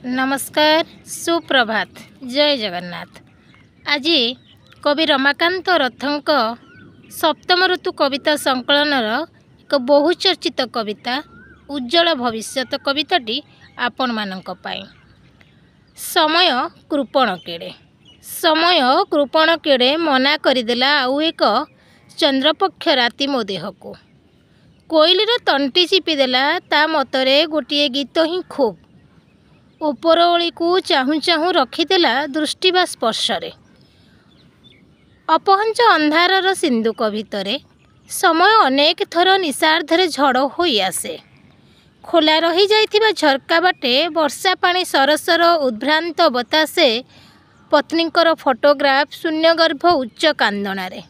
नमस्कार सुप्रभात जय जगन्नाथ। आज कवि रमाकांत रथंक सप्तम ऋतु कविता संकलनर एक बहुचर्चित कविता उज्जवल भविष्यत कविताटी आपण मानक पाई। समय कृपण केड़े मना करदेला आउ एक चंद्रपक्ष राति मो देह को कोइलीर तंटी चिपीदेला ता मतरे गोटे गीत ही खूब उपरओली को चाहू चाहू रखीदेला दृष्टि बा स्पर्शरे अपहंच अंधारर सिंधुक भितरे समय अनेक थर निशार्धरे झड़ होई आसे। खोला रही जाइथिबा झरका बाटे वर्षा पानी सरसर उद्भ्रांत बतासे पत्नीकर फोटोग्राफ शून्यगर्भ उच्च कांदणारे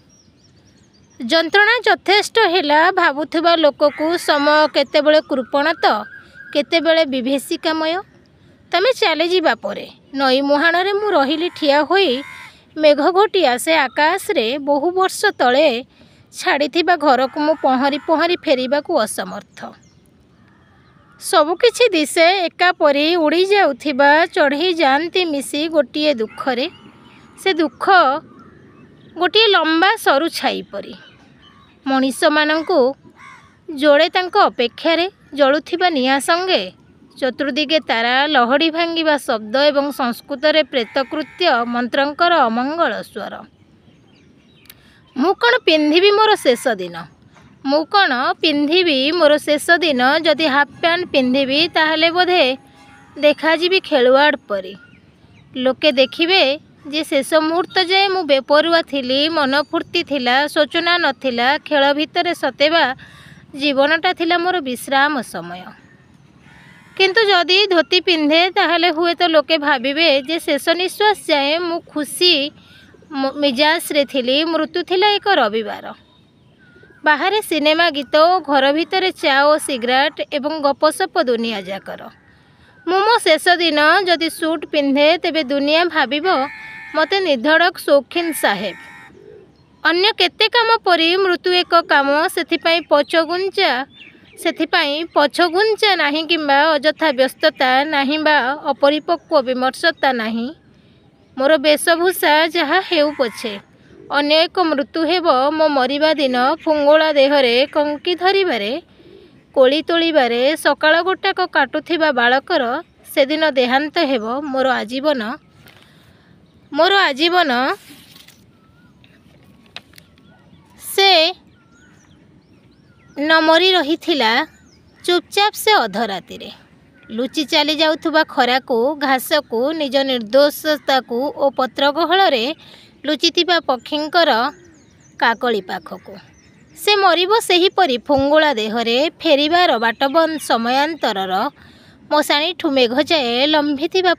जंत्रणा यथेष्ट हेला भावुथिबा लोककु समय केतेबेले कृपण तो केतेबेले विभीषिकामय। तमे चली जीवा परे नई मुहाणरे मु रहिली ठिया होई मेघ घोटी आसे आकाश रे बहु वर्ष तले छाड़ीथिबा घर को मु पहरी पहरी फेरिबाकु असमर्थ। सबुकिछि दिसे एका परी उड़ी जाउथिबा चढ़ी जाती मिसी गोटिए दुखरे से दुख गोटिए लंबा सरु छाई परी मनीष मानंकु जोड़े तांको अपेक्षारे जळुथिबा निया संगे चतुर्दिगे तारा लहड़ी भांगिबा शब्द एवं संस्कृत रे प्रेतकृत्य मंत्रंकर अमंगल स्वर। मु कण पिंधिबी मोर शेष दिन जदि हाफ पैंट पिंधिबी ताहले बोधे देखाजीबी खेलुआड़ परी लोके देखिबे जे शेष मुहूर्त जाए मु बेपरुआ थिली मन फुर्ती थिला सोचना नथिला खेल भितरे सतेबा जीवनटा थिला मोर विश्राम समय। किंतु जदि धोती पिंधे ताहले हुए तो लोके भाविबे जे शेष निश्वास जाए मु खुशी मिजाज रे थिली मृत्यु थिला एक रविवार। बाहरे सिनेमा गीत और घर भितर चा और सिगरेट एवं गपसप दुनिया जाकर मु मो शेष दिन जदि सूट पिंधे तेबे दुनिया भाविबो मते निर्धड़क शौकीन साहेब। अन्य केते काम परी मृत्यु एक काम सेथिपाई पछगुंचा नाही किंबा अजथा व्यस्तता नाही बा अपरिपक्व विमर्शता नाही। मोर वेशभूषा जहा हेउ पछे अन्य एक मृत्यु हेब मो मरिबा दिन फुंगोला देहरे कंकी धरिबारे कोली तोलिबारे सकाळ गोटाक काटुथिबा बालकर सेदिन देहांत हेब मोर आजीवन से न मरी रही थिला चुपचाप से अधराति रे लुचि चली जाउथुबा खरा को घास को निज निर्दोषता को ओ पत्र गहल रे लुचिथिबा पक्षींकर काकली पाखको से मरिबो सेही परी फुंगुला देहरे फेरिबार बाटबन समयांतरर मशाणी ठु मेघ जाए लंबिथिबा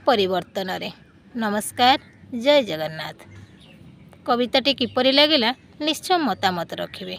परिवर्तन रे। नमस्कार जय जगन्नाथ। कविताटी किपरि लागिला निश्चय मतामत रखिबे।